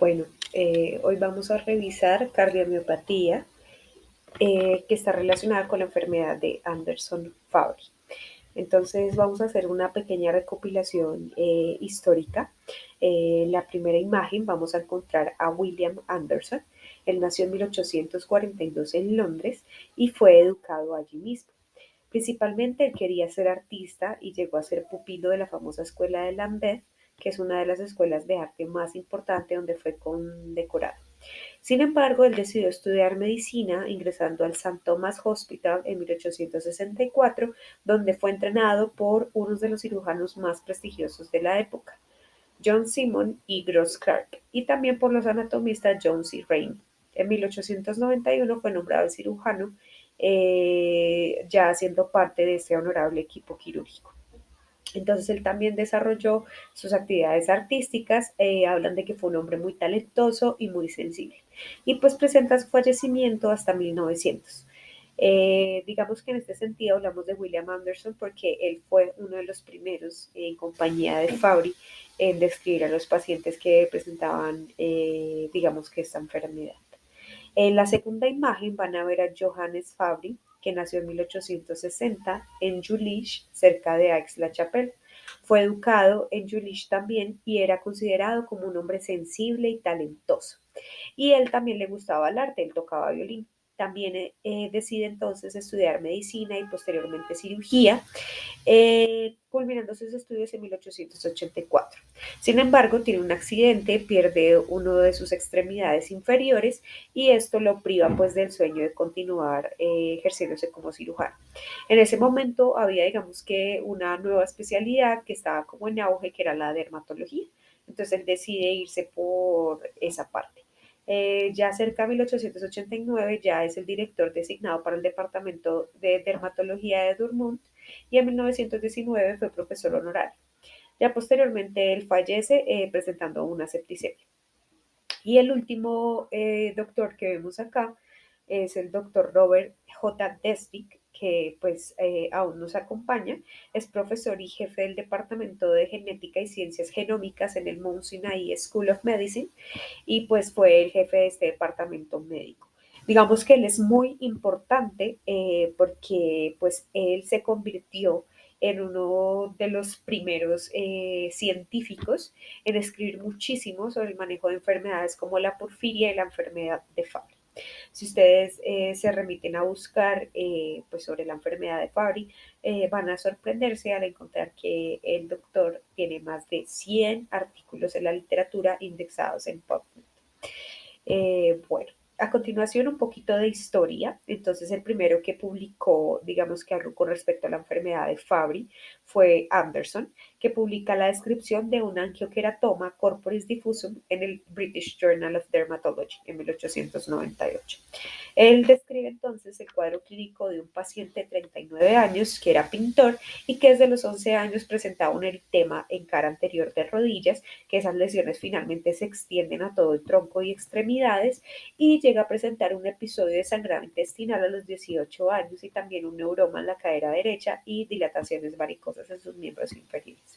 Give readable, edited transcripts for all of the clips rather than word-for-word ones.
Bueno, hoy vamos a revisar cardiomiopatía, que está relacionada con la enfermedad de Anderson-Fabry. Entonces vamos a hacer una pequeña recopilación histórica. La primera imagen vamos a encontrar a William Anderson. Él nació en 1842 en Londres y fue educado allí mismo. Principalmente él quería ser artista y llegó a ser pupilo de la famosa escuela de Lambeth, que es una de las escuelas de arte más importantes donde fue condecorado. Sin embargo, él decidió estudiar medicina ingresando al St. Thomas Hospital en 1864, donde fue entrenado por uno de los cirujanos más prestigiosos de la época, John Simon y Gross Clark, y también por los anatomistas John C. Rain. En 1891 fue nombrado el cirujano, ya siendo parte de este honorable equipo quirúrgico. Entonces él también desarrolló sus actividades artísticas, hablan de que fue un hombre muy talentoso y muy sensible. Y pues presenta su fallecimiento hasta 1900. Digamos que en este sentido hablamos de William Anderson porque él fue uno de los primeros en compañía de Fabry en describir a los pacientes que presentaban, digamos que esta enfermedad. En la segunda imagen van a ver a Johannes Fabry, que nació en 1860 en Jülich, cerca de Aix-la-Chapelle. Fue educado en Jülich también y era considerado como un hombre sensible y talentoso. Y él también le gustaba el arte, él tocaba violín. También decide entonces estudiar medicina y posteriormente cirugía, culminando sus estudios en 1884. Sin embargo, tiene un accidente, pierde uno de sus extremidades inferiores y esto lo priva pues del sueño de continuar ejerciéndose como cirujano. En ese momento había, digamos que, una nueva especialidad que estaba como en auge, que era la dermatología. Entonces él decide irse por esa parte. Ya cerca de 1889 ya es el director designado para el Departamento de Dermatología de Dortmund y en 1919 fue profesor honorario. Ya posteriormente él fallece presentando una septicemia. Y el último doctor que vemos acá es el doctor Robert J. Desvig, que pues aún nos acompaña, es profesor y jefe del Departamento de Genética y Ciencias Genómicas en el Mount Sinai School of Medicine y pues fue el jefe de este departamento médico. Digamos que él es muy importante porque pues él se convirtió en uno de los primeros científicos en escribir muchísimo sobre el manejo de enfermedades como la porfiria y la enfermedad de Fabry. Si ustedes se remiten a buscar pues sobre la enfermedad de Fabry, van a sorprenderse al encontrar que el doctor tiene más de 100 artículos en la literatura indexados en PubMed. Bueno, a continuación un poquito de historia. Entonces el primero que publicó, digamos que algo con respecto a la enfermedad de Fabry, fue Anderson, que publica la descripción de un angioqueratoma corporis diffusum en el British Journal of Dermatology en 1898. Él describe entonces el cuadro clínico de un paciente de 39 años que era pintor y que desde los 11 años presentaba un eritema en cara anterior de rodillas, que esas lesiones finalmente se extienden a todo el tronco y extremidades y llega a presentar un episodio de sangrado intestinal a los 18 años y también un neuroma en la cadera derecha y dilataciones varicosas en sus miembros inferiores.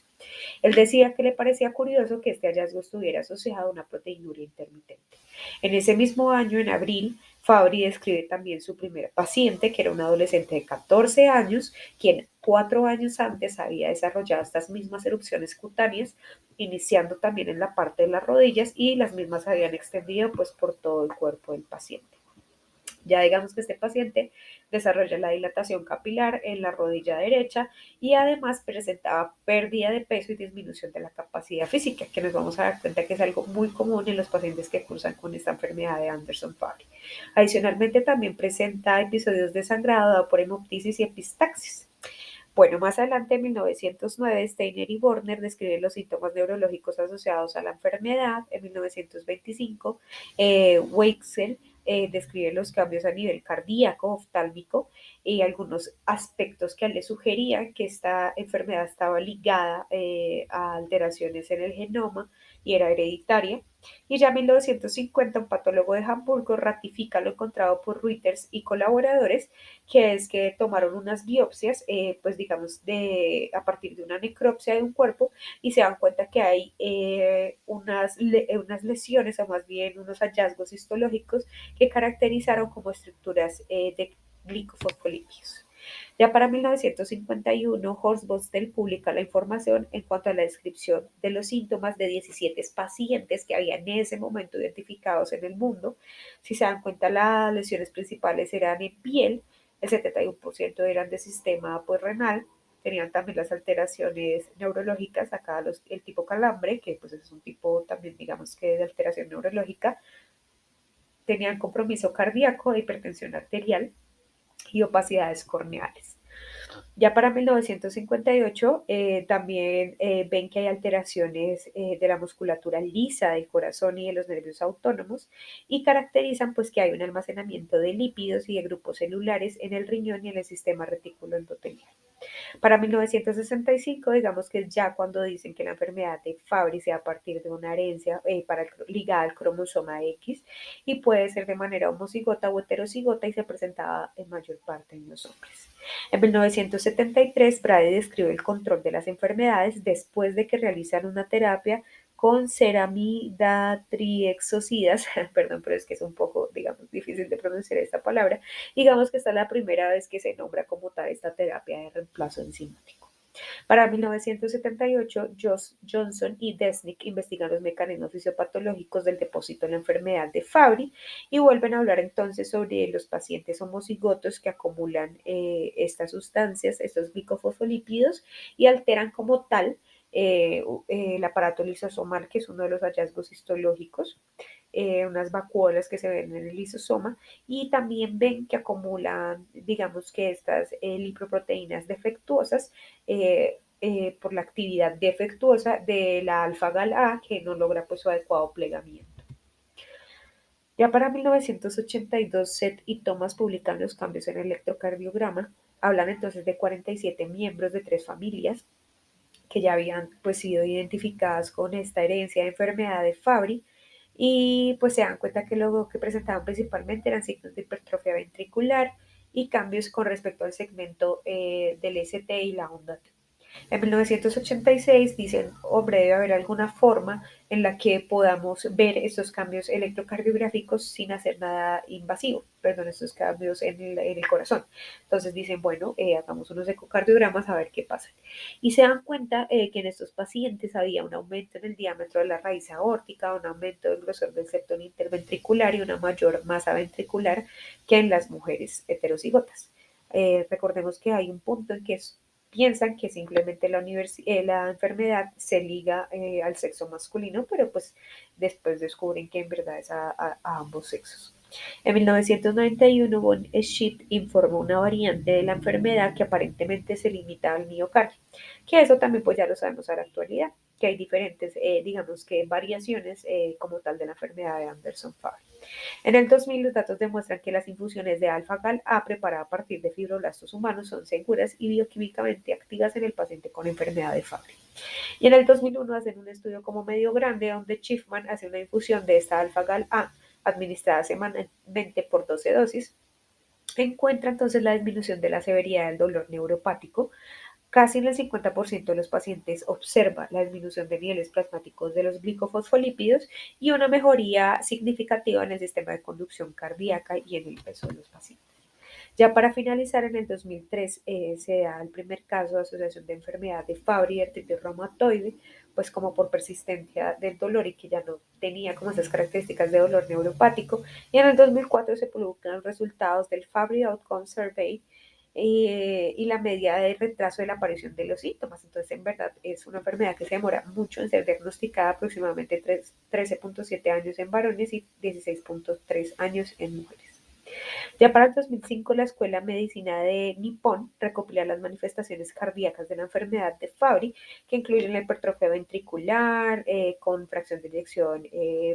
Él decía que le parecía curioso que este hallazgo estuviera asociado a una proteinuria intermitente. En ese mismo año, en abril, Fabry describe también su primer paciente, que era un adolescente de 14 años, quien 4 años antes había desarrollado estas mismas erupciones cutáneas, iniciando también en la parte de las rodillas y las mismas habían extendido pues por todo el cuerpo del paciente. Ya digamos que este paciente desarrolla la dilatación capilar en la rodilla derecha y además presentaba pérdida de peso y disminución de la capacidad física, que nos vamos a dar cuenta que es algo muy común en los pacientes que cursan con esta enfermedad de Anderson-Fabry. Adicionalmente también presenta episodios de sangrado dado por hemoptisis y epistaxis. Bueno, más adelante en 1909, Steiner y Borner describen los síntomas neurológicos asociados a la enfermedad. En 1925, Weichsel describe los cambios a nivel cardíaco, oftálmico y algunos aspectos que le sugerían que esta enfermedad estaba ligada a alteraciones en el genoma y era hereditaria. Y ya en 1950 un patólogo de Hamburgo ratifica lo encontrado por Reuters y colaboradores, que es que tomaron unas biopsias, pues digamos, a partir de una necropsia de un cuerpo y se dan cuenta que hay unas lesiones o más bien unos hallazgos histológicos que caracterizaron como estructuras de glicofosfolípidos. Ya para 1951, Horst Bostel publica la información en cuanto a la descripción de los síntomas de 17 pacientes que habían en ese momento identificados en el mundo. Si se dan cuenta, las lesiones principales eran en piel, el 71% eran de sistema pues, renal, tenían también las alteraciones neurológicas, acá el tipo calambre, que pues es un tipo también digamos que de alteración neurológica, tenían compromiso cardíaco, hipertensión arterial y opacidades corneales. Ya para 1958 también ven que hay alteraciones de la musculatura lisa del corazón y de los nervios autónomos y caracterizan pues que hay un almacenamiento de lípidos y de grupos celulares en el riñón y en el sistema retículo endotelial. Para 1965, digamos que es ya cuando dicen que la enfermedad de Fabry se da a partir de una herencia ligada al cromosoma X y puede ser de manera homocigota o heterocigota y se presentaba en mayor parte en los hombres. En 1973, Brady describe el control de las enfermedades después de que realizan una terapia con ceramidatriexosidas, perdón, pero es que es un poco, digamos, difícil de pronunciar esta palabra. Digamos que esta es la primera vez que se nombra como tal esta terapia de reemplazo enzimático. Para 1978, Johnson y Desnick investigan los mecanismos fisiopatológicos del depósito en la enfermedad de Fabry y vuelven a hablar entonces sobre los pacientes homocigotos que acumulan estas sustancias, estos glicofosfolípidos, y alteran como tal el aparato lisosomal, que es uno de los hallazgos histológicos, unas vacuolas que se ven en el lisosoma y también ven que acumulan, digamos que estas lipoproteínas defectuosas por la actividad defectuosa de la alfa-gal A que no logra pues su adecuado plegamiento. Ya para 1982, Seth y Thomas publican los cambios en el electrocardiograma. Hablan entonces de 47 miembros de 3 familias que ya habían pues sido identificadas con esta herencia de enfermedad de Fabry y pues se dan cuenta que lo que presentaban principalmente eran signos de hipertrofia ventricular y cambios con respecto al segmento del ST y la onda T. En 1986 dicen, hombre, debe haber alguna forma en la que podamos ver estos cambios electrocardiográficos sin hacer nada invasivo, perdón, estos cambios en el corazón. Entonces dicen, bueno, hagamos unos ecocardiogramas a ver qué pasa. Y se dan cuenta que en estos pacientes había un aumento en el diámetro de la raíz aórtica, un aumento del grosor del septo interventricular y una mayor masa ventricular que en las mujeres heterocigotas. Recordemos que hay un punto en que piensan que simplemente la enfermedad se liga al sexo masculino, pero pues después descubren que en verdad es a ambos sexos. En 1991, von Schmidt informó una variante de la enfermedad que aparentemente se limita al miocardio, que eso también pues ya lo sabemos a la actualidad, que hay diferentes, digamos que variaciones como tal de la enfermedad de Anderson-Fabry. En el 2000, los datos demuestran que las infusiones de alfa-gal A preparadas a partir de fibroblastos humanos son seguras y bioquímicamente activas en el paciente con enfermedad de Fabry. Y en el 2001 hacen un estudio como medio grande donde Schiffman hace una infusión de esta alfa-gal A administrada semanalmente por 12 dosis. Encuentra entonces la disminución de la severidad del dolor neuropático. Casi en el 50% de los pacientes observa la disminución de niveles plasmáticos de los glicofosfolípidos y una mejoría significativa en el sistema de conducción cardíaca y en el peso de los pacientes. Ya para finalizar, en el 2003 se da el primer caso de asociación de enfermedad de Fabry y artritis reumatoide, pues como por persistencia del dolor y que ya no tenía como esas características de dolor neuropático. Y en el 2004 se publican los resultados del Fabry Outcome Survey y la media de retraso de la aparición de los síntomas. Entonces, en verdad, es una enfermedad que se demora mucho en ser diagnosticada, aproximadamente 13.7 años en varones y 16.3 años en mujeres. Ya para el 2005, la Escuela de Medicina de Nippon recopila las manifestaciones cardíacas de la enfermedad de Fabry, que incluyen la hipertrofia ventricular, con fracción de eyección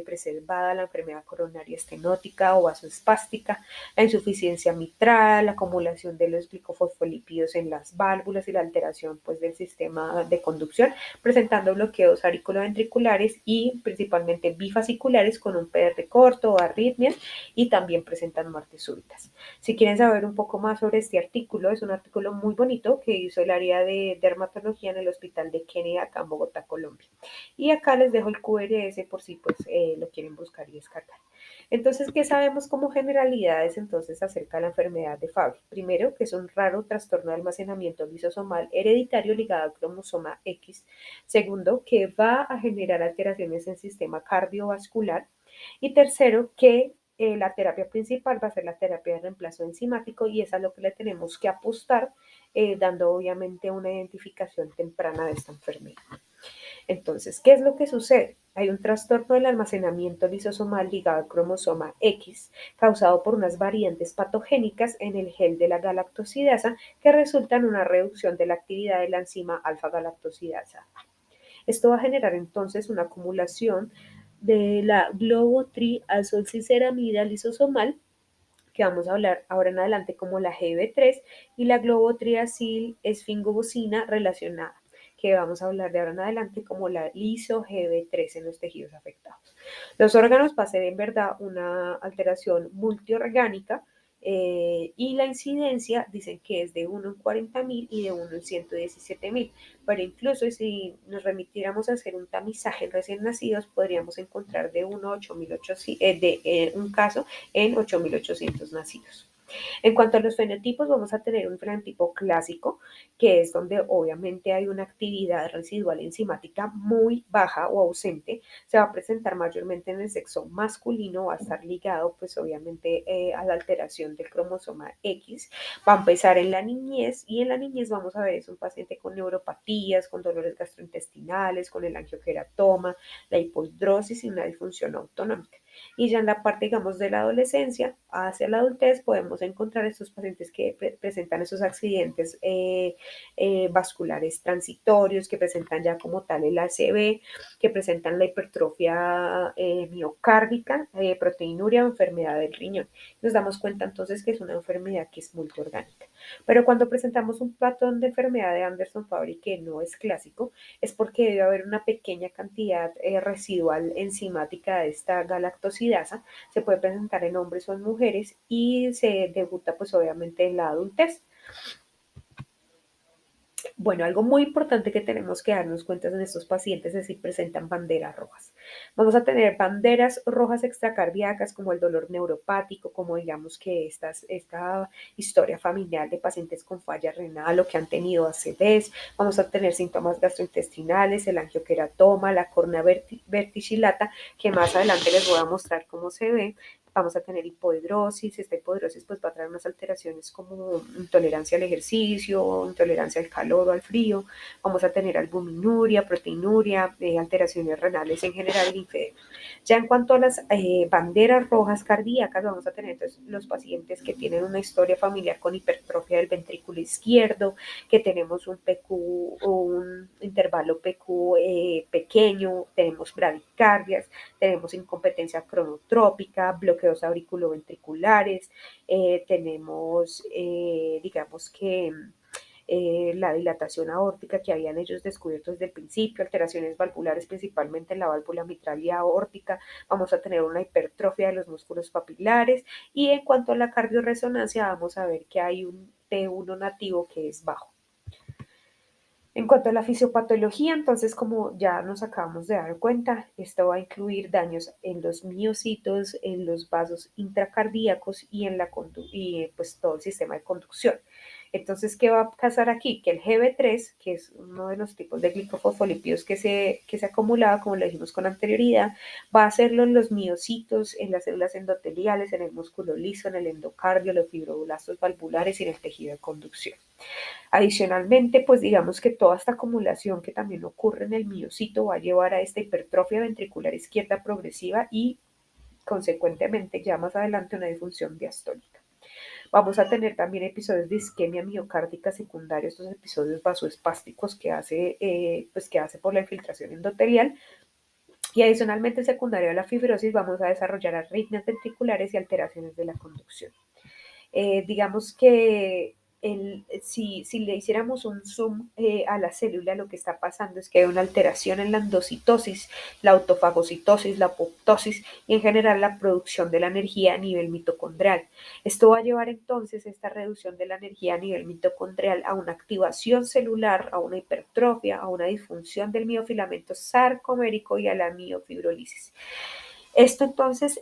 preservada, la enfermedad coronaria estenótica o vasoespástica, la insuficiencia mitral, la acumulación de los glicofosfolípidos en las válvulas y la alteración pues, del sistema de conducción, presentando bloqueos auriculoventriculares y principalmente bifasciculares con un PR corto o arritmias, y también presentan muertes súbitas. Si quieren saber un poco más sobre este artículo, es un artículo muy bonito que hizo el área de dermatología en el Hospital de Kennedy acá en Bogotá, Colombia. Y acá les dejo el QRS por si pues lo quieren buscar y descargar. Entonces, ¿qué sabemos como generalidades entonces acerca de la enfermedad de Fabry? Primero, que es un raro trastorno de almacenamiento lisosomal hereditario ligado al cromosoma X. Segundo, que va a generar alteraciones en el sistema cardiovascular. Y tercero, que la terapia principal va a ser la terapia de reemplazo enzimático y es a lo que le tenemos que apostar, dando obviamente una identificación temprana de esta enfermedad. Entonces, ¿qué es lo que sucede? Hay un trastorno del almacenamiento lisosomal ligado al cromosoma X, causado por unas variantes patogénicas en el gel de la galactosidasa que resultan en una reducción de la actividad de la enzima alfa-galactosidasa. Esto va a generar entonces una acumulación de la globotriazolciceramida lisosomal, que vamos a hablar ahora en adelante como la GB3, y la globotriacil esfingobocina relacionada, que vamos a hablar de ahora en adelante como la liso GB3 en los tejidos afectados. Los órganos va a ser en verdad una alteración multiorgánica, y la incidencia dicen que es de 1 en 40.000 y de 1 en 117.000, pero incluso si nos remitiéramos a hacer un tamizaje en recién nacidos, podríamos encontrar de 1 a 8.800, un caso en 8.800 nacidos. En cuanto a los fenotipos, vamos a tener un fenotipo clásico, que es donde obviamente hay una actividad residual enzimática muy baja o ausente. Se va a presentar mayormente en el sexo masculino, va a estar ligado pues obviamente a la alteración del cromosoma X. Va a empezar en la niñez y en la niñez vamos a ver es un paciente con neuropatías, con dolores gastrointestinales, con el angioqueratoma, la hipodrosis y una disfunción autonómica. Y ya en la parte, digamos, de la adolescencia hacia la adultez podemos encontrar estos pacientes que presentan esos accidentes vasculares transitorios, que presentan ya como tal el ACV, que presentan la hipertrofia miocárdica, proteinuria o enfermedad del riñón. Nos damos cuenta entonces que es una enfermedad que es multiorgánica. Pero cuando presentamos un patrón de enfermedad de Anderson-Fabry que no es clásico, es porque debe haber una pequeña cantidad residual enzimática de esta galactosidasa. Se puede presentar en hombres o en mujeres y se debuta pues obviamente en la adultez. Bueno, algo muy importante que tenemos que darnos cuenta en estos pacientes es si presentan banderas rojas. Vamos a tener banderas rojas extracardíacas como el dolor neuropático, como digamos que esta historia familiar de pacientes con falla renal o que han tenido ACVs. Vamos a tener síntomas gastrointestinales, el angioqueratoma, la cornea verticillata, que más adelante les voy a mostrar cómo se ve. Vamos a tener hipodrosis, esta hipodrosis pues va a traer unas alteraciones como intolerancia al ejercicio, intolerancia al calor o al frío, vamos a tener albuminuria, proteinuria, alteraciones renales en general y linfedema. Ya en cuanto a las banderas rojas cardíacas, vamos a tener entonces los pacientes que tienen una historia familiar con hipertrofia del ventrículo izquierdo, que tenemos un PQ o un intervalo PQ pequeño, tenemos bradicardias, tenemos incompetencia cronotrópica, bloqueos auriculoventriculares, tenemos, digamos que la dilatación aórtica que habían ellos descubierto desde el principio, alteraciones valvulares principalmente en la válvula mitral y aórtica, vamos a tener una hipertrofia de los músculos papilares y en cuanto a la cardiorresonancia vamos a ver que hay un T1 nativo que es bajo. En cuanto a la fisiopatología, entonces, como ya nos acabamos de dar cuenta, esto va a incluir daños en los miocitos, en los vasos intracardíacos y en pues todo el sistema de conducción. Entonces, ¿qué va a pasar aquí? Que el GB3, que es uno de los tipos de glicofosfolípidos que se acumulaba, como lo dijimos con anterioridad, va a hacerlo en los miocitos, en las células endoteliales, en el músculo liso, en el endocardio, los fibroblastos valvulares y en el tejido de conducción. Adicionalmente, pues digamos que toda esta acumulación que también ocurre en el miocito va a llevar a esta hipertrofia ventricular izquierda progresiva y consecuentemente ya más adelante una disfunción diastólica. Vamos a tener también episodios de isquemia miocárdica secundaria, estos episodios vasoespásticos que hace por la infiltración endotelial. Y adicionalmente, secundario a la fibrosis, vamos a desarrollar arritmias ventriculares y alteraciones de la conducción. Digamos que si le hiciéramos un zoom a la célula, lo que está pasando es que hay una alteración en la endocitosis, la autofagocitosis, la apoptosis y en general la producción de la energía a nivel mitocondrial. Esto va a llevar entonces esta reducción de la energía a nivel mitocondrial a una activación celular, a una hipertrofia, a una disfunción del miofilamento sarcomérico y a la miofibrólisis. Esto entonces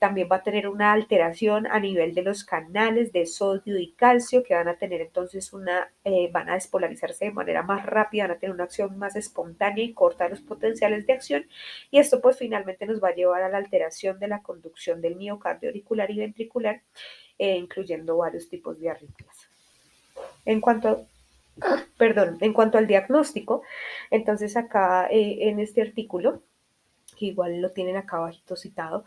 también va a tener una alteración a nivel de los canales de sodio y calcio que van a tener entonces van a despolarizarse de manera más rápida, van a tener una acción más espontánea y corta de los potenciales de acción, y esto pues finalmente nos va a llevar a la alteración de la conducción del miocardio auricular y ventricular, incluyendo varios tipos de arritmias. En cuanto, en cuanto al diagnóstico, entonces acá en este artículo que igual lo tienen acá abajito citado,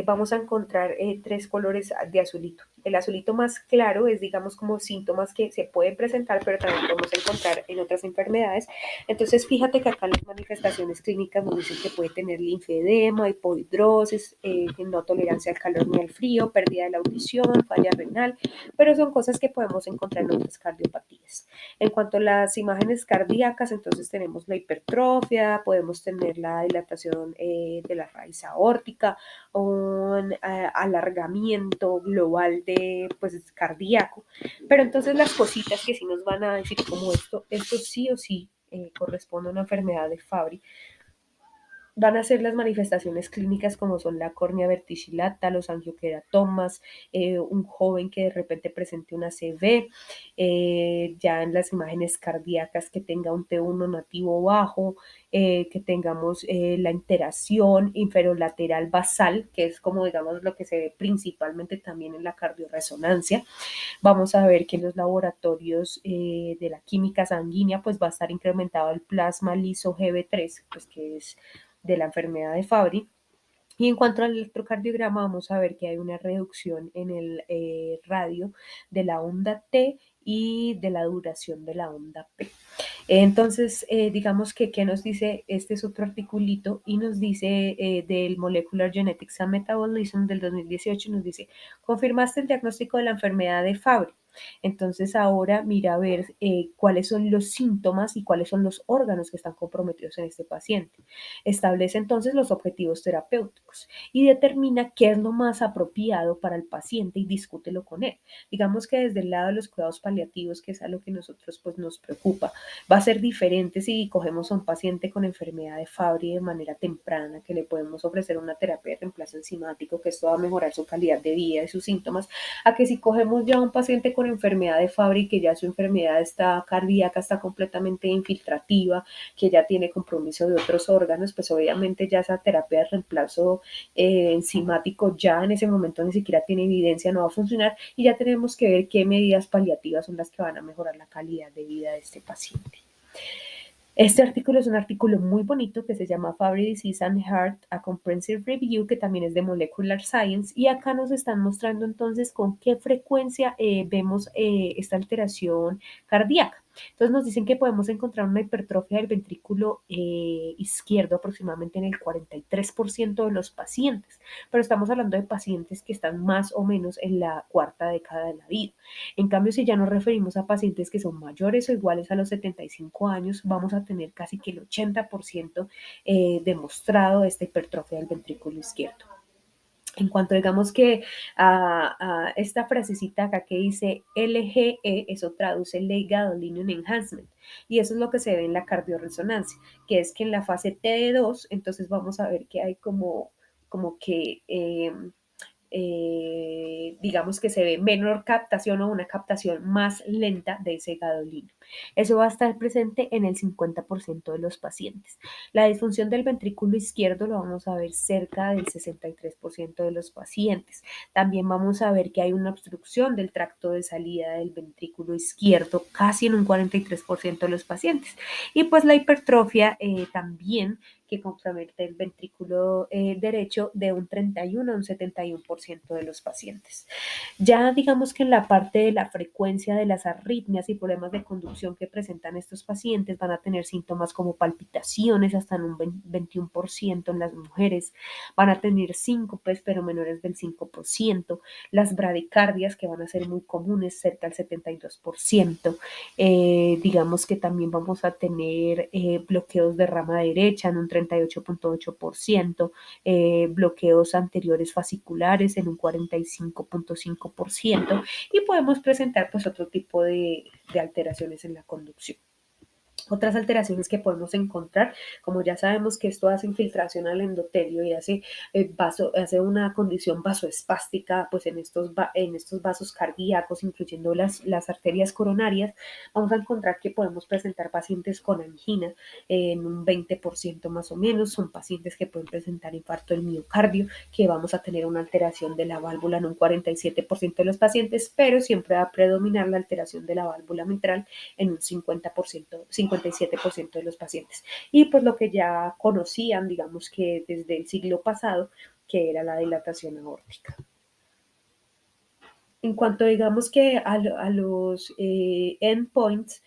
vamos a encontrar tres colores de azulito. El azulito más claro es, digamos, como síntomas que se pueden presentar, pero también podemos encontrar en otras enfermedades. Entonces, fíjate que acá las manifestaciones clínicas nos dicen que puede tener linfedema, hipohidrosis, no tolerancia al calor ni al frío, pérdida de la audición, falla renal, pero son cosas que podemos encontrar en otras cardiopatías. En cuanto a las imágenes cardíacas, entonces tenemos la hipertrofia, podemos tener la dilatación de la raíz aórtica, un alargamiento global de pues cardíaco, pero entonces las cositas que sí nos van a decir como esto sí o sí corresponde a una enfermedad de Fabry, van a ser las manifestaciones clínicas como son la córnea verticillata, los angioqueratomas, un joven que de repente presente una CV, ya en las imágenes cardíacas que tenga un T1 nativo bajo, que tengamos la interacción inferolateral basal, que es como digamos lo que se ve principalmente también en la cardioresonancia. Vamos a ver que en los laboratorios de la química sanguínea pues va a estar incrementado el plasma liso GB3, pues que es de la enfermedad de Fabry. Y en cuanto al electrocardiograma, vamos a ver que hay una reducción en el radio de la onda T y de la duración de la onda P. Entonces, digamos que, ¿qué nos dice? Este es otro articulito y nos dice del Molecular Genetics and Metabolism del 2018, nos dice, confirmaste el diagnóstico de la enfermedad de Fabry. Entonces ahora mira a ver cuáles son los síntomas y cuáles son los órganos que están comprometidos en este paciente. Establece entonces los objetivos terapéuticos y determina qué es lo más apropiado para el paciente y discútelo con él. Digamos que desde el lado de los cuidados paliativos, que es a lo que nosotros pues nos preocupa, va a ser diferente si cogemos a un paciente con enfermedad de Fabry de manera temprana, que le podemos ofrecer una terapia de reemplazo enzimático, que esto va a mejorar su calidad de vida y sus síntomas, a que si cogemos ya a un paciente con enfermedad de Fabry, que ya su enfermedad está cardíaca, está completamente infiltrativa, que ya tiene compromiso de otros órganos, pues obviamente ya esa terapia de reemplazo enzimático ya en ese momento ni siquiera tiene evidencia, no va a funcionar, y ya tenemos que ver qué medidas paliativas son las que van a mejorar la calidad de vida de este paciente. Este artículo es un artículo muy bonito que se llama Fabry Disease and Heart, a Comprehensive Review, que también es de Molecular Science, y acá nos están mostrando entonces con qué frecuencia vemos esta alteración cardíaca. Entonces nos dicen que podemos encontrar una hipertrofia del ventrículo izquierdo aproximadamente en el 43% de los pacientes, pero estamos hablando de pacientes que están más o menos en la cuarta década de la vida. En cambio, si ya nos referimos a pacientes que son mayores o iguales a los 75 años, vamos a tener casi que el 80% demostrado de esta hipertrofia del ventrículo izquierdo. En cuanto digamos que a esta frasecita acá que dice LGE, eso traduce Late Gadolinium Enhancement, y eso es lo que se ve en la cardioresonancia, que es que en la fase TD2, entonces vamos a ver que hay como que digamos que se ve menor captación o una captación más lenta de ese gadolino. Eso va a estar presente en el 50% de los pacientes. La disfunción del ventrículo izquierdo lo vamos a ver cerca del 63% de los pacientes. También vamos a ver que hay una obstrucción del tracto de salida del ventrículo izquierdo casi en un 43% de los pacientes. Y pues la hipertrofia también que compromete el ventrículo derecho de un 31 a un 71% de los pacientes. Ya digamos que en la parte de la frecuencia de las arritmias y problemas de conducción que presentan estos pacientes van a tener síntomas como palpitaciones hasta en un 21% en las mujeres, van a tener síncopes pero menores del 5%, las bradicardias que van a ser muy comunes cerca del 72%, digamos que también vamos a tener bloqueos de rama derecha en un 38.8%, bloqueos anteriores fasciculares en un 45.5% y podemos presentar pues otro tipo de alteraciones en la conducción. Otras alteraciones que podemos encontrar, como ya sabemos que esto hace infiltración al endotelio y hace una condición vasoespástica pues en estos vasos cardíacos, incluyendo las arterias coronarias, vamos a encontrar que podemos presentar pacientes con angina en un 20% más o menos. Son pacientes que pueden presentar infarto del miocardio, que vamos a tener una alteración de la válvula en un 47% de los pacientes, pero siempre va a predominar la alteración de la válvula mitral en un 50%, 57% de los pacientes. Y pues lo que ya conocían, digamos que desde el siglo pasado, que era la dilatación aórtica. En cuanto digamos que a los endpoints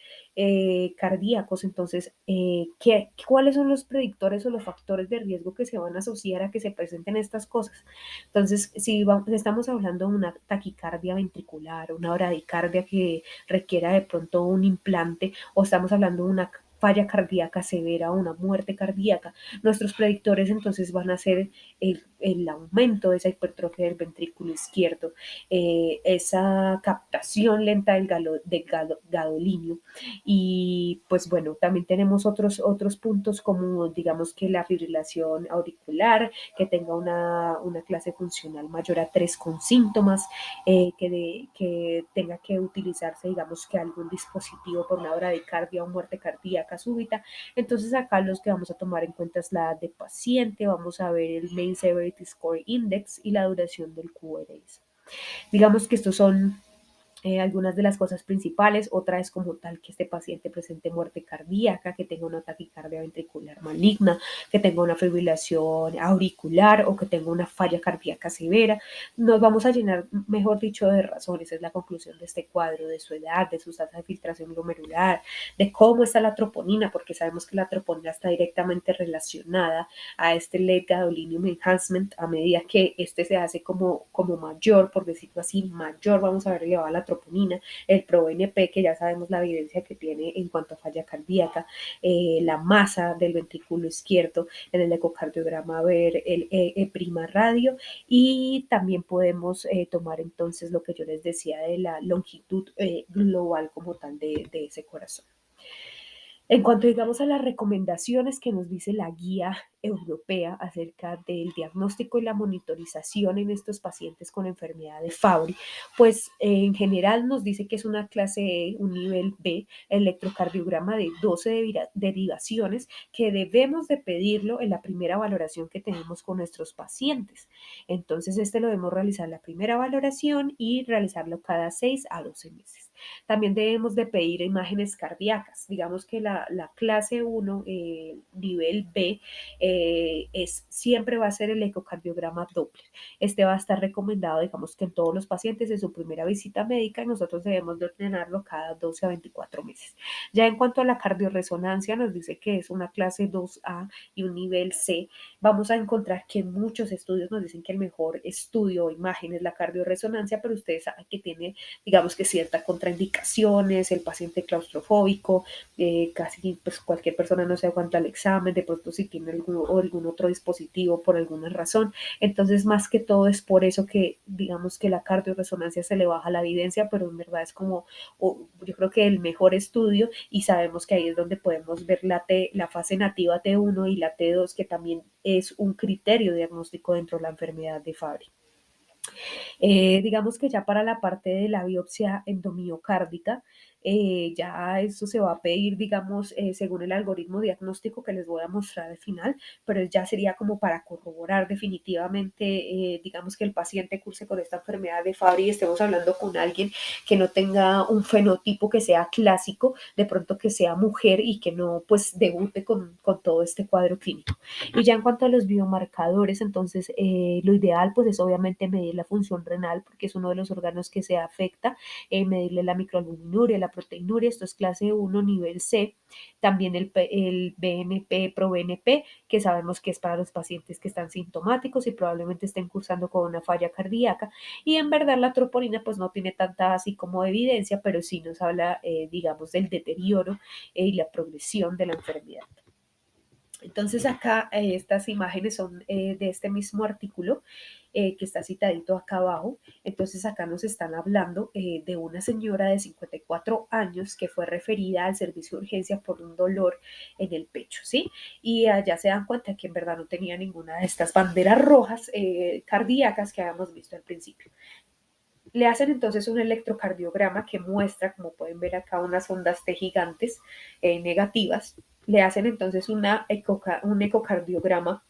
cardíacos, entonces, ¿cuáles son los predictores o los factores de riesgo que se van a asociar a que se presenten estas cosas? Entonces, si estamos hablando de una taquicardia ventricular, una bradicardia que requiera de pronto un implante, o estamos hablando de una falla cardíaca severa o una muerte cardíaca, nuestros predictores entonces van a ser el aumento de esa hipertrofia del ventrículo izquierdo, esa captación lenta del gadolinio. Y pues bueno, también tenemos otros puntos como digamos que la fibrilación auricular, que tenga una clase funcional mayor a 3 con síntomas, que tenga que utilizarse digamos que algún dispositivo por una bradicardia o muerte cardíaca súbita. Entonces acá los que vamos a tomar en cuenta es la edad de paciente, vamos a ver el Main Severity Score Index y la duración del QRS. Digamos que estos son algunas de las cosas principales. Otra es como tal que este paciente presente muerte cardíaca, que tenga una taquicardia ventricular maligna, que tenga una fibrilación auricular o que tenga una falla cardíaca severa. Nos vamos a llenar, mejor dicho, de razones. Es la conclusión de este cuadro, de su edad, de su tasa de filtración glomerular, de cómo está la troponina, porque sabemos que la troponina está directamente relacionada a este late gadolinium enhancement. A medida que este se hace como mayor, por decirlo así, mayor, vamos a ver elevada la troponina, el ProNP, que ya sabemos la evidencia que tiene en cuanto a falla cardíaca, la masa del ventrículo izquierdo, en el ecocardiograma ver el prima radio, y también podemos tomar entonces lo que yo les decía de la longitud global como tal de ese corazón. En cuanto, digamos, a las recomendaciones que nos dice la guía europea acerca del diagnóstico y la monitorización en estos pacientes con enfermedad de Fabry, pues en general nos dice que es una clase E, un nivel B, electrocardiograma de 12 derivaciones, que debemos de pedirlo en la primera valoración que tenemos con nuestros pacientes. Entonces, este lo debemos realizar la primera valoración y realizarlo cada 6 a 12 meses. También debemos de pedir imágenes cardíacas. Digamos que la clase 1, nivel B, siempre va a ser el ecocardiograma Doppler. Este va a estar recomendado, digamos que en todos los pacientes en su primera visita médica, y nosotros debemos de ordenarlo cada 12 a 24 meses. Ya en cuanto a la cardioresonancia, nos dice que es una clase 2A y un nivel C. Vamos a encontrar que muchos estudios nos dicen que el mejor estudio o imagen es la cardioresonancia, pero ustedes saben que tiene, digamos que ciertas contraindicaciones, el paciente claustrofóbico, casi pues cualquier persona no se aguanta el examen, de pronto si tiene algún otro dispositivo por alguna razón. Entonces, más que todo es por eso que digamos que la cardioresonancia se le baja la evidencia, pero en verdad es como, yo creo que el mejor estudio, y sabemos que ahí es donde podemos ver la fase nativa T1 y la T2, que también es un criterio diagnóstico dentro de la enfermedad de Fabry. Digamos que ya para la parte de la biopsia endomiocárdica, Ya eso se va a pedir, digamos, según el algoritmo diagnóstico que les voy a mostrar al final, pero ya sería como para corroborar definitivamente, digamos, que el paciente curse con esta enfermedad de Fabry y estemos hablando con alguien que no tenga un fenotipo que sea clásico, de pronto que sea mujer y que no pues debute con todo este cuadro clínico. Y ya en cuanto a los biomarcadores, entonces lo ideal pues es obviamente medir la función renal porque es uno de los órganos que se afecta, medirle la microalbuminuria, la proteinuria, esto es clase 1, nivel C, también el BNP, ProBNP, que sabemos que es para los pacientes que están sintomáticos y probablemente estén cursando con una falla cardíaca, y en verdad la troponina pues no tiene tanta así como evidencia, pero sí nos habla, digamos, del deterioro y la progresión de la enfermedad. Entonces acá estas imágenes son de este mismo artículo que está citadito acá abajo. Entonces acá nos están hablando de una señora de 54 años que fue referida al servicio de urgencia por un dolor en el pecho, ¿sí? Y allá se dan cuenta que en verdad no tenía ninguna de estas banderas rojas cardíacas que habíamos visto al principio. Le hacen entonces un electrocardiograma que muestra, como pueden ver acá, unas ondas T gigantes negativas. Le hacen entonces un ecocardiograma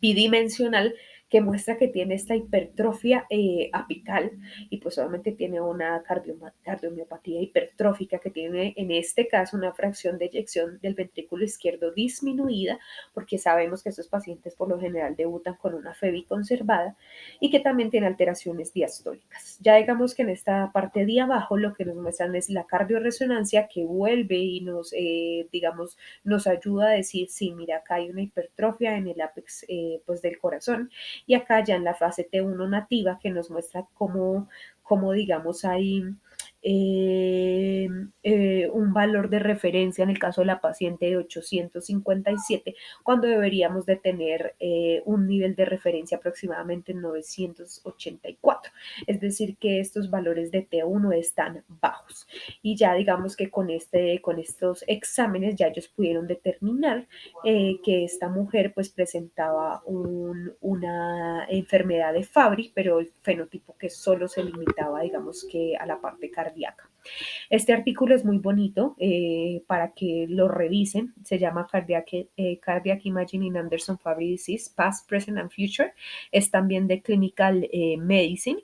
bidimensional que muestra que tiene esta hipertrofia apical y pues obviamente tiene una cardiomiopatía hipertrófica que tiene en este caso una fracción de eyección del ventrículo izquierdo disminuida, porque sabemos que estos pacientes por lo general debutan con una FEBI conservada y que también tiene alteraciones diastólicas. Ya digamos que en esta parte de abajo lo que nos muestran es la cardioresonancia que vuelve y nos, digamos, nos ayuda a decir, sí, mira, acá hay una hipertrofia en el ápex pues del corazón, y acá ya en la fase T1 nativa que nos muestra cómo digamos, hay un valor de referencia en el caso de la paciente de 857, cuando deberíamos de tener un nivel de referencia aproximadamente en 984. Es decir, que estos valores de T1 están bajos. Y ya digamos que con estos exámenes ya ellos pudieron determinar que esta mujer pues presentaba una enfermedad de Fabry, pero el fenotipo que solo se limitaba, digamos, que a la parte cardíaca. Este artículo es muy bonito para que lo revisen. Se llama Cardiac Imaging in Anderson Fabry Disease, Past, Present and Future. Es también de Clinical Medicine,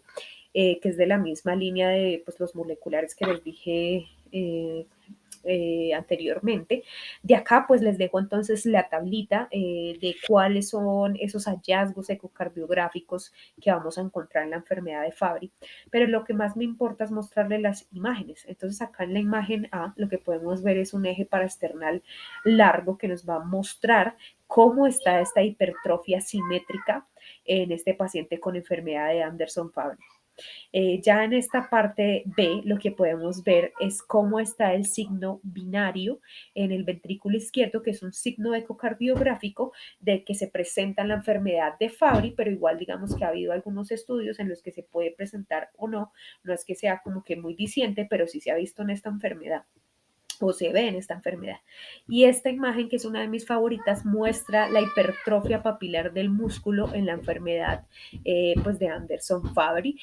que es de la misma línea de pues, los moleculares que les dije anteriormente. De acá pues les dejo entonces la tablita de cuáles son esos hallazgos ecocardiográficos que vamos a encontrar en la enfermedad de Fabry, pero lo que más me importa es mostrarles las imágenes. Entonces acá en la imagen A lo que podemos ver es un eje paraesternal largo que nos va a mostrar cómo está esta hipertrofia simétrica en este paciente con enfermedad de Anderson-Fabry. Ya en esta parte B lo que podemos ver es cómo está el signo binario en el ventrículo izquierdo, que es un signo ecocardiográfico de que se presenta en la enfermedad de Fabry, pero igual digamos que ha habido algunos estudios en los que se puede presentar o no, no es que sea como que muy diciente, pero sí se ha visto en esta enfermedad o se ve en esta enfermedad. Y esta imagen, que es una de mis favoritas, muestra la hipertrofia papilar del músculo en la enfermedad pues de Anderson-Fabry,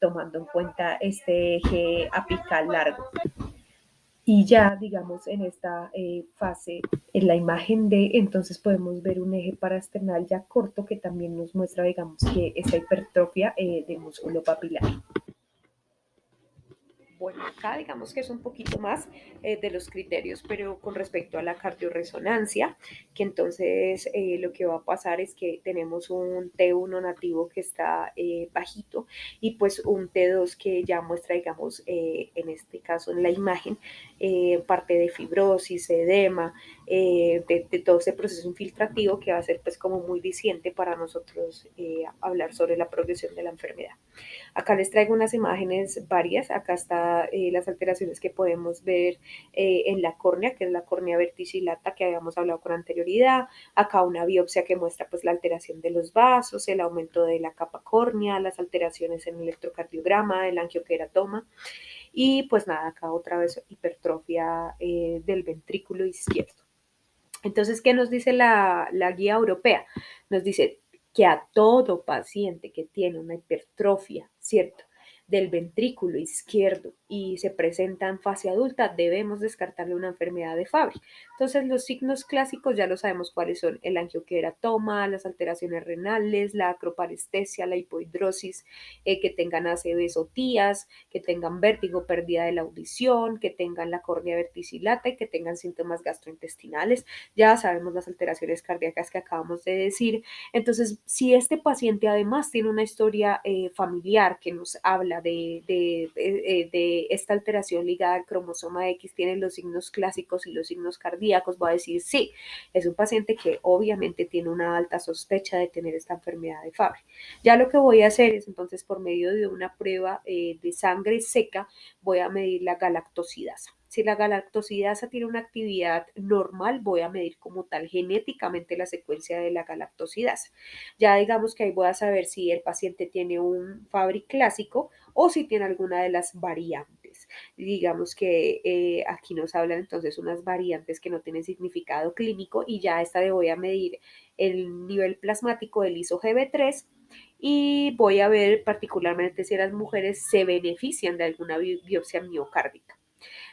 tomando en cuenta este eje apical largo. Y ya, digamos, en esta fase, en la imagen D, entonces podemos ver un eje paraesternal ya corto que también nos muestra, digamos, que esta hipertrofia del músculo papilar. Bueno, acá digamos que es un poquito más de los criterios, pero con respecto a la cardioresonancia, que entonces lo que va a pasar es que tenemos un T1 nativo que está bajito y pues un T2 que ya muestra, digamos, en este caso en la imagen, parte de fibrosis, edema, de todo ese proceso infiltrativo que va a ser pues como muy diciente para nosotros hablar sobre la progresión de la enfermedad. Acá les traigo unas imágenes varias. Acá están las alteraciones que podemos ver en la córnea, que es la córnea verticillata que habíamos hablado con anterioridad. Acá una biopsia que muestra pues la alteración de los vasos, el aumento de la capa córnea, las alteraciones en el electrocardiograma, el angioqueratoma. Y pues nada, acá otra vez hipertrofia del ventrículo izquierdo. Entonces, ¿qué nos dice la guía europea? Nos dice que a todo paciente que tiene una hipertrofia, ¿cierto?, del ventrículo izquierdo y se presenta en fase adulta, debemos descartarle una enfermedad de Fabry. Entonces, los signos clásicos ya lo sabemos cuáles son: el angioqueratoma, las alteraciones renales, la acroparestesia, la hipohidrosis, que tengan ACVs o TIAs, que tengan vértigo, pérdida de la audición, que tengan la córnea verticillata y que tengan síntomas gastrointestinales. Ya sabemos las alteraciones cardíacas que acabamos de decir. Entonces, si este paciente además tiene una historia familiar que nos habla de esta alteración ligada al cromosoma X, tiene los signos clásicos y los signos cardíacos, va a decir sí, es un paciente que obviamente tiene una alta sospecha de tener esta enfermedad de Fabry. Ya lo que voy a hacer es entonces, por medio de una prueba de sangre seca, voy a medir la galactosidasa. Si la galactosidasa tiene una actividad normal, voy a medir como tal genéticamente la secuencia de la galactosidasa. Ya digamos que ahí voy a saber si el paciente tiene un Fabry clásico o si tiene alguna de las variantes. Digamos que aquí nos hablan entonces unas variantes que no tienen significado clínico, y ya esta le voy a medir el nivel plasmático del ISO-GB3 y voy a ver particularmente si las mujeres se benefician de alguna biopsia miocárdica.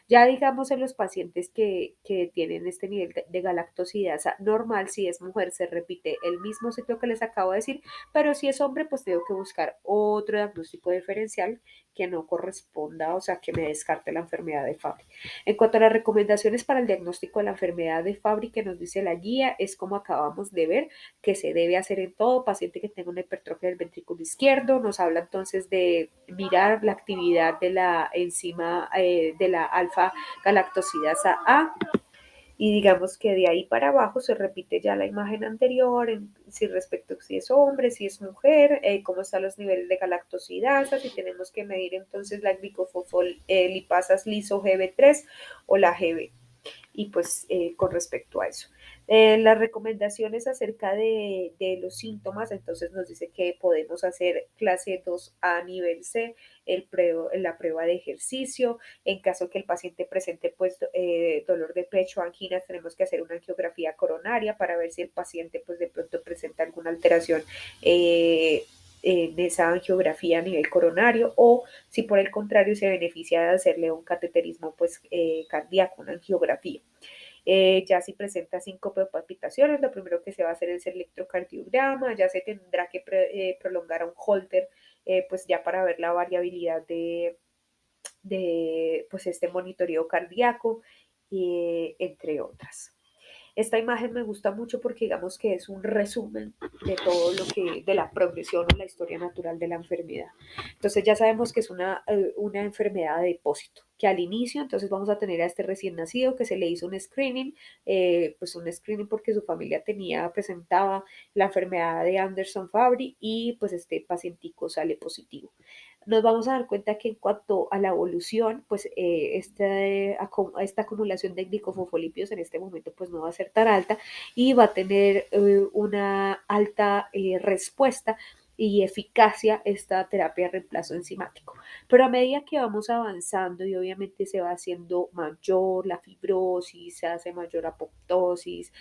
Ya digamos en los pacientes que tienen este nivel de galactosidasa normal, si es mujer se repite el mismo ciclo que les acabo de decir, pero si es hombre pues tengo que buscar otro diagnóstico diferencial que no corresponda, o sea, que me descarte la enfermedad de Fabry. En cuanto a las recomendaciones para el diagnóstico de la enfermedad de Fabry que nos dice la guía, es como acabamos de ver, que se debe hacer en todo paciente que tenga una hipertrofia del ventrículo izquierdo. Nos habla entonces de mirar la actividad de la enzima de la alfa galactosidasa A, y digamos que de ahí para abajo se repite ya la imagen anterior, si respecto a si es hombre, si es mujer, cómo están los niveles de galactosidasa, si tenemos que medir entonces la glicofosfolipasas liso GB3 o la GB, y pues con respecto a eso. Las recomendaciones acerca de los síntomas, entonces nos dice que podemos hacer clase 2A nivel C, la prueba de ejercicio. En caso que el paciente presente pues dolor de pecho, anginas, tenemos que hacer una angiografía coronaria para ver si el paciente pues de pronto presenta alguna alteración en esa angiografía a nivel coronario, o si por el contrario se beneficia de hacerle un cateterismo pues cardíaco, una angiografía. Ya si presenta síncope o palpitaciones, lo primero que se va a hacer es el electrocardiograma, ya se tendrá que prolongar a un holter, pues ya para ver la variabilidad de pues este monitoreo cardíaco, entre otras. Esta imagen me gusta mucho porque digamos que es un resumen de todo lo que, de la progresión o la historia natural de la enfermedad. Entonces ya sabemos que es una enfermedad de depósito, que al inicio entonces vamos a tener a este recién nacido que se le hizo un screening, pues un screening porque su familia presentaba la enfermedad de Anderson-Fabry, y pues este pacientico sale positivo. Nos vamos a dar cuenta que en cuanto a la evolución, pues esta acumulación de glicofosfolipidos en este momento pues no va a ser tan alta y va a tener una alta respuesta y eficacia esta terapia de reemplazo enzimático. Pero a medida que vamos avanzando y obviamente se va haciendo mayor la fibrosis, se hace mayor apoptosis,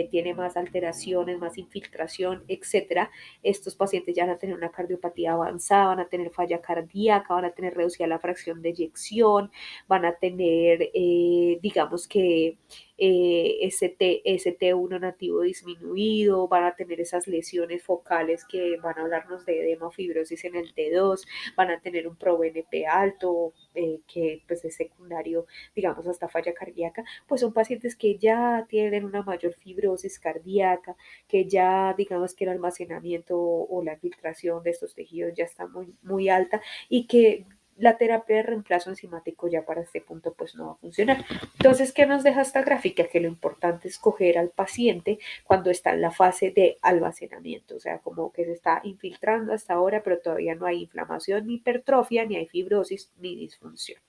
tiene más alteraciones, más infiltración, etcétera, estos pacientes ya van a tener una cardiopatía avanzada, van a tener falla cardíaca, van a tener reducida la fracción de eyección, van a tener, digamos que, ST1 nativo disminuido, van a tener esas lesiones focales que van a hablarnos de edema o fibrosis en el T2, van a tener un ProBNP alto, que pues es secundario, digamos, hasta falla cardíaca. Pues son pacientes que ya tienen una mayor fibrosis cardíaca, que ya digamos que el almacenamiento o la filtración de estos tejidos ya está muy alta, y que la terapia de reemplazo enzimático ya para este punto pues no va a funcionar. Entonces, ¿qué nos deja esta gráfica? Que lo importante es coger al paciente cuando está en la fase de almacenamiento, o sea, como que se está infiltrando hasta ahora, pero todavía no hay inflamación ni hipertrofia, ni hay fibrosis ni disfunción.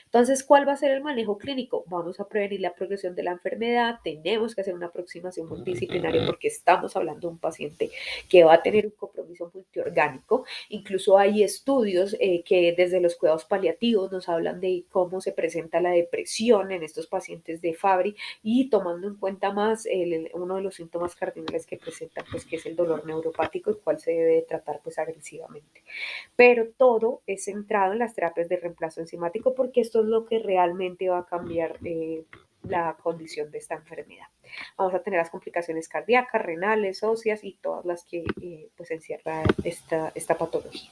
Entonces, ¿cuál va a ser el manejo clínico? Vamos a prevenir la progresión de la enfermedad, tenemos que hacer una aproximación multidisciplinaria porque estamos hablando de un paciente que va a tener un compromiso multiorgánico. Incluso hay estudios que desde los cuidados paliativos nos hablan de cómo se presenta la depresión en estos pacientes de Fabry y tomando en cuenta más uno de los síntomas cardinales que presentan, pues que es el dolor neuropático, el cual se debe tratar pues agresivamente. Pero todo es centrado en las terapias de reemplazo enzimático porque esto es lo que realmente va a cambiar la condición de esta enfermedad. Vamos a tener las complicaciones cardíacas, renales, óseas y todas las que pues encierra esta patología.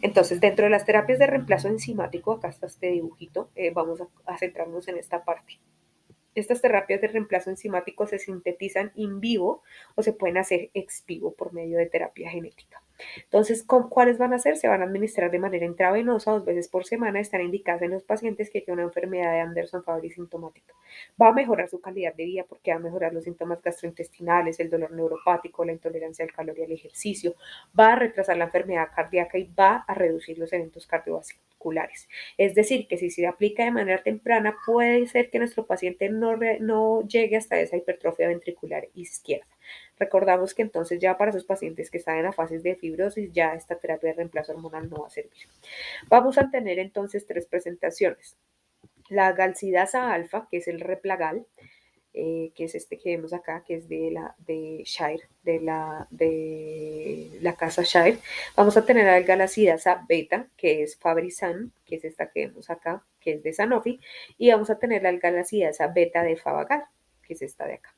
Entonces, dentro de las terapias de reemplazo enzimático, acá está este dibujito, vamos a centrarnos en esta parte. Estas terapias de reemplazo enzimático se sintetizan in vivo o se pueden hacer ex vivo por medio de terapia genética. Entonces, ¿cuáles van a ser? Se van a administrar de manera intravenosa 2 veces por semana. Están indicadas en los pacientes que tienen una enfermedad de Anderson-Fabry sintomática. Va a mejorar su calidad de vida porque va a mejorar los síntomas gastrointestinales, el dolor neuropático, la intolerancia al calor y al ejercicio. Va a retrasar la enfermedad cardíaca y va a reducir los eventos cardiovasculares. Es decir, que si se aplica de manera temprana, puede ser que nuestro paciente no llegue hasta esa hipertrofia ventricular izquierda. Recordamos que entonces ya para esos pacientes que están en la fase de fibrosis, ya esta terapia de reemplazo hormonal no va a servir. Vamos a tener entonces 3 presentaciones. La galsidasa alfa, que es el Replagal, que es este que vemos acá, que es de Shire, de la casa Shire. Vamos a tener la galsidasa beta, que es Fabrisan, que es esta que vemos acá, que es de Sanofi, y vamos a tener la galsidasa beta de Favagal, que es esta de acá.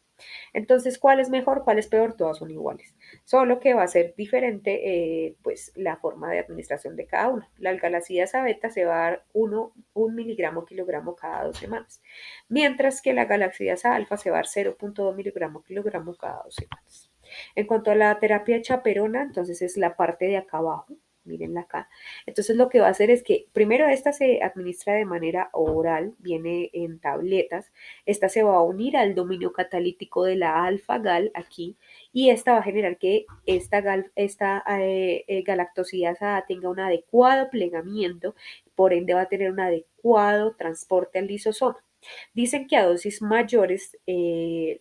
Entonces, ¿cuál es mejor? ¿Cuál es peor? Todas son iguales. Solo que va a ser diferente pues la forma de administración de cada una. La algalacida beta se va a dar 1 miligramo kilogramo cada 2 semanas, mientras que la galaxidasa alfa se va a dar 0,2 miligramo kilogramo cada 2 semanas. En cuanto a la terapia chaperona, entonces es la parte de acá abajo, mírenla acá. Entonces lo que va a hacer es que primero esta se administra de manera oral, viene en tabletas, esta se va a unir al dominio catalítico de la alfa-gal aquí y esta va a generar que esta galactosidasa tenga un adecuado plegamiento, por ende va a tener un adecuado transporte al lisosoma. Dicen que a dosis mayores el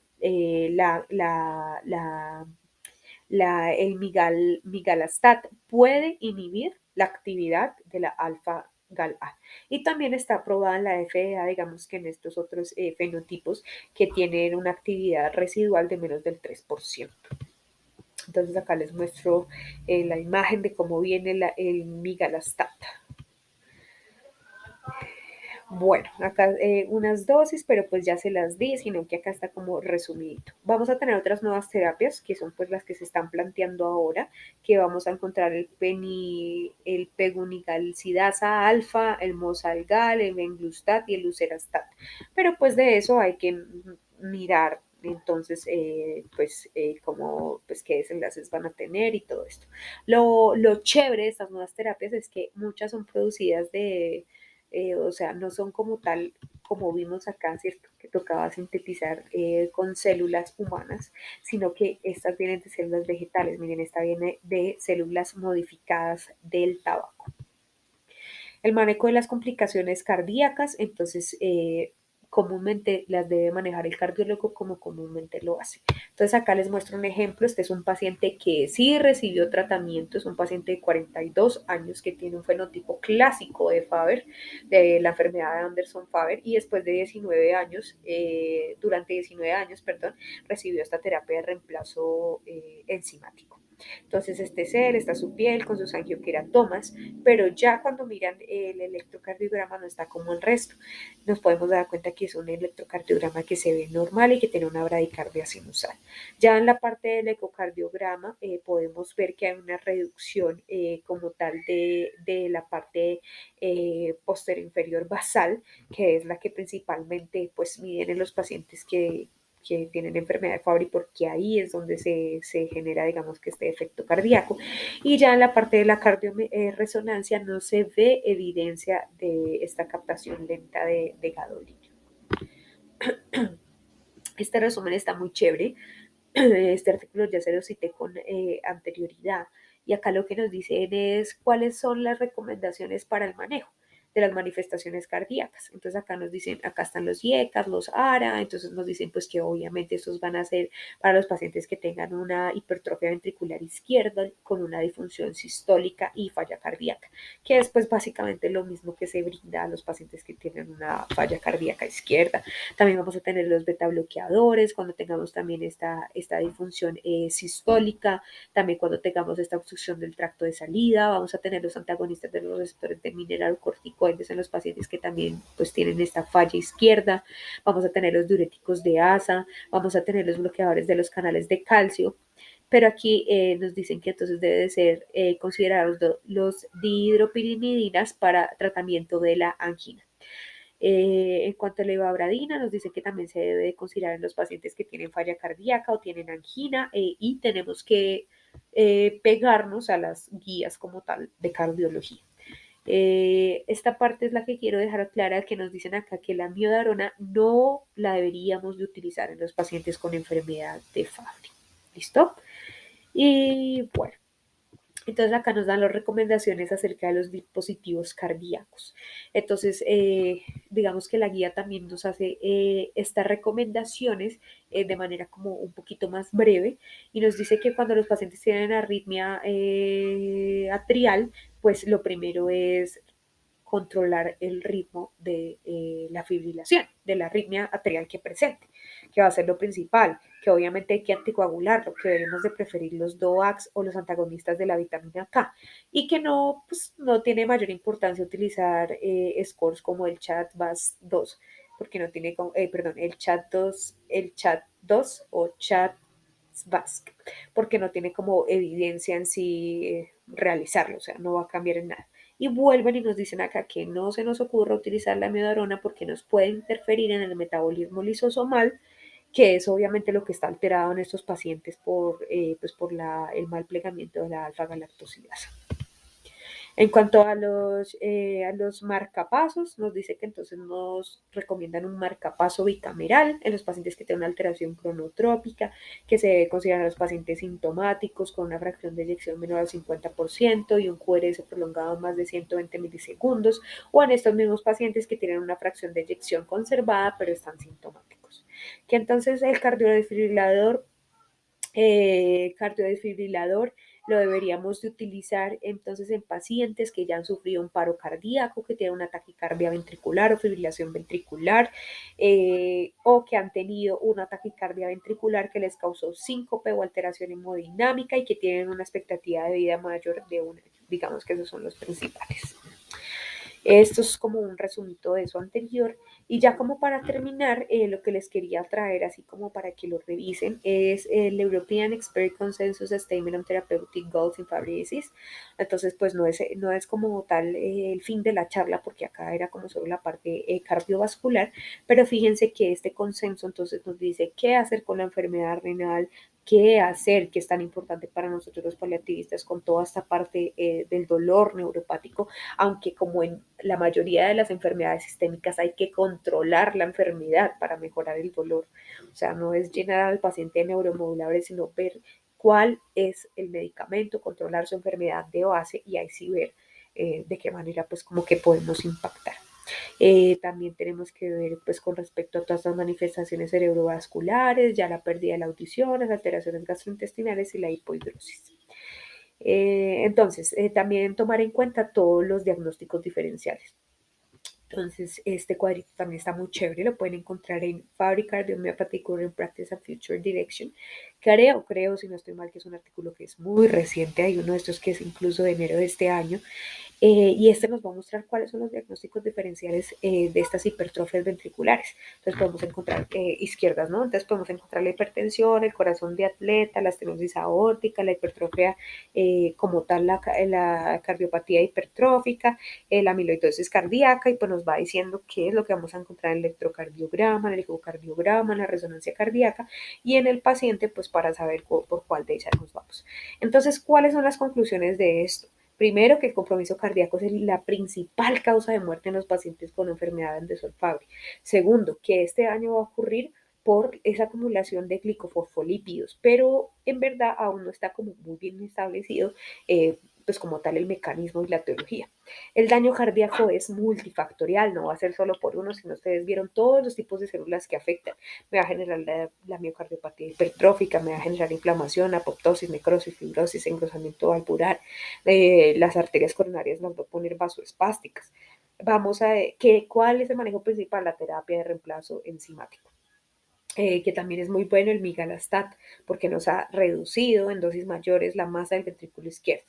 migalastat puede inhibir la actividad de la alfa-gal-A. Y también está aprobada en la FDA, digamos que en estos otros fenotipos que tienen una actividad residual de menos del 3%. Entonces acá les muestro la imagen de cómo viene el migalastat. Bueno, acá unas dosis, pero pues ya se las di, sino que acá está como resumidito. Vamos a tener otras nuevas terapias, que son pues las que se están planteando ahora, que vamos a encontrar el pegunigalcidasa alfa, el mozalgal, el venglustat y el lucerastat. Pero pues de eso hay que mirar entonces como pues qué desenlaces van a tener y todo esto. Lo chévere de estas nuevas terapias es que muchas son producidas o sea, no son como tal, como vimos acá, ¿cierto? Que tocaba sintetizar con células humanas, sino que estas vienen de células vegetales. Miren, esta viene de células modificadas del tabaco. El manejo de las complicaciones cardíacas, entonces, comúnmente las debe manejar el cardiólogo como comúnmente lo hace. Entonces acá les muestro un ejemplo. Este es un paciente que sí recibió tratamiento, es un paciente de 42 años que tiene un fenotipo clásico de Fabry, de la enfermedad de Anderson-Fabry, y después de 19 años, durante 19 años, perdón, recibió esta terapia de reemplazo enzimático. Entonces, este es él, está su piel con sus angioqueratomas, pero ya cuando miran el electrocardiograma no está como el resto. Nos podemos dar cuenta que es un electrocardiograma que se ve normal y que tiene una bradicardia sinusal. Ya en la parte del ecocardiograma podemos ver que hay una reducción como tal de la parte posterior inferior basal, que es la que principalmente pues miden en los pacientes que tienen enfermedad de Fabry, porque ahí es donde se genera, digamos, que este efecto cardíaco. Y ya en la parte de la cardioresonancia no se ve evidencia de esta captación lenta de gadolinio. Este resumen está muy chévere. Este artículo ya se lo cité con anterioridad. Y acá lo que nos dicen es cuáles son las recomendaciones para el manejo. de las manifestaciones cardíacas. Entonces acá nos dicen, acá están los IECAS, los ARA, entonces nos dicen pues que obviamente estos van a ser para los pacientes que tengan una hipertrofia ventricular izquierda con una disfunción sistólica y falla cardíaca, que es pues básicamente lo mismo que se brinda a los pacientes que tienen una falla cardíaca izquierda. También vamos a tener los beta bloqueadores cuando tengamos también esta disfunción sistólica, también cuando tengamos esta obstrucción del tracto de salida, vamos a tener los antagonistas de los receptores de mineralocorticoides en los pacientes que también pues tienen esta falla izquierda, vamos a tener los diuréticos de ASA, vamos a tener los bloqueadores de los canales de calcio, pero aquí nos dicen que entonces debe ser considerados los dihidropirimidinas para tratamiento de la angina. En cuanto a la ivabradina, nos dice que también se debe considerar en los pacientes que tienen falla cardíaca o tienen angina y tenemos que pegarnos a las guías como tal de cardiología. Esta parte es la que quiero dejar clara, que nos dicen acá que la miodarona no la deberíamos de utilizar en los pacientes con enfermedad de Fabry. ¿Listo? Y bueno, entonces acá nos dan las recomendaciones acerca de los dispositivos cardíacos. Entonces, digamos que la guía también nos hace estas recomendaciones de manera como un poquito más breve y nos dice que cuando los pacientes tienen arritmia atrial, pues lo primero es controlar el ritmo de la fibrilación, de la arritmia atrial que presente, que va a ser lo principal, que obviamente hay que anticoagularlo, que debemos de preferir los DOACs o los antagonistas de la vitamina K, y que no, pues, no tiene mayor importancia utilizar scores como el CHA2, porque no tiene, perdón, el chat 2 o chat VASC, porque no tiene como evidencia en sí realizarlo, o sea, no va a cambiar en nada. Y vuelven y nos dicen acá que no se nos ocurra utilizar la amiodarona porque nos puede interferir en el metabolismo lisosomal, que es obviamente lo que está alterado en estos pacientes pues por el mal plegamiento de la alfa-galactosidasa. En cuanto a los marcapasos, nos dice que entonces nos recomiendan un marcapaso bicameral en los pacientes que tienen una alteración cronotrópica, que se debe considerar a los pacientes sintomáticos con una fracción de eyección menor al 50% y un QRS prolongado más de 120 milisegundos, o en estos mismos pacientes que tienen una fracción de eyección conservada pero están sintomáticos. Que entonces el cardiodesfibrilador lo deberíamos de utilizar entonces en pacientes que ya han sufrido un paro cardíaco, que tienen una taquicardia ventricular o fibrilación ventricular, o que han tenido una taquicardia ventricular que les causó síncope o alteración hemodinámica y que tienen una expectativa de vida mayor de un año. Digamos que esos son los principales. Esto es como un resumito de eso anterior. Y ya como para terminar, lo que les quería traer, así como para que lo revisen, es el European Expert Consensus Statement on Therapeutic Goals in Fabry Disease. Entonces, pues no es como tal el fin de la charla, porque acá era como solo la parte cardiovascular, pero fíjense que este consenso entonces nos dice qué hacer con la enfermedad renal, qué hacer, que es tan importante para nosotros los paliativistas con toda esta parte del dolor neuropático, aunque como en la mayoría de las enfermedades sistémicas hay que controlar la enfermedad para mejorar el dolor. O sea, no es llenar al paciente de neuromodulares, sino ver cuál es el medicamento, controlar su enfermedad de base y ahí sí ver de qué manera pues como que podemos impactar. También tenemos que ver pues con respecto a todas las manifestaciones cerebrovasculares, ya la pérdida de la audición, las alteraciones gastrointestinales y la hipohidrosis. Entonces, también tomar en cuenta todos los diagnósticos diferenciales. Entonces, este cuadrito también está muy chévere, lo pueden encontrar en Fabry Cardiomyopathy Current Practice and Future Direction. Creo, si no estoy mal, que es un artículo que es muy reciente, hay uno de estos que es incluso de enero de este año, y este nos va a mostrar cuáles son los diagnósticos diferenciales de estas hipertrofias ventriculares. Entonces podemos encontrar izquierdas, ¿no? Entonces podemos encontrar la hipertensión, el corazón de atleta, la estenosis aórtica, la hipertrofia como tal, la cardiopatía hipertrófica, la amiloidosis cardíaca, y pues nos va diciendo qué es lo que vamos a encontrar en el electrocardiograma, en el ecocardiograma, en la resonancia cardíaca y en el paciente, pues para saber por cuál de ellas nos vamos. Entonces, ¿cuáles son las conclusiones de esto? Primero, que el compromiso cardíaco es la principal causa de muerte en los pacientes con enfermedad de Fabry. Segundo, que este daño va a ocurrir por esa acumulación de glicofosfolípidos, pero en verdad aún no está como muy bien establecido pues como tal el mecanismo y la teología. El daño cardíaco es multifactorial, no va a ser solo por uno, sino ustedes vieron todos los tipos de células que afectan. Me va a generar la miocardiopatía hipertrófica, me va a generar inflamación, apoptosis, necrosis, fibrosis, engrosamiento valvular, las arterias coronarias las va a poner vasoespásticas. Vamos a ver, ¿cuál es el manejo principal? La terapia de reemplazo enzimático. Que también es muy bueno el migalastat, porque nos ha reducido en dosis mayores la masa del ventrículo izquierdo.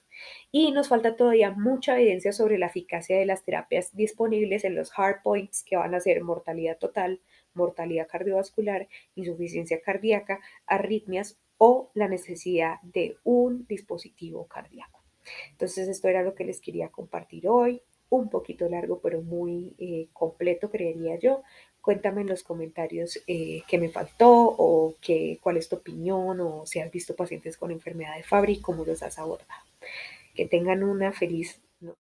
Y nos falta todavía mucha evidencia sobre la eficacia de las terapias disponibles en los hard points, que van a ser mortalidad total, mortalidad cardiovascular, insuficiencia cardíaca, arritmias o la necesidad de un dispositivo cardíaco. Entonces esto era lo que les quería compartir hoy, un poquito largo, pero muy completo, creería yo. Cuéntame en los comentarios qué me faltó o cuál es tu opinión o si has visto pacientes con enfermedad de Fabry, cómo los has abordado. Que tengan una feliz noche.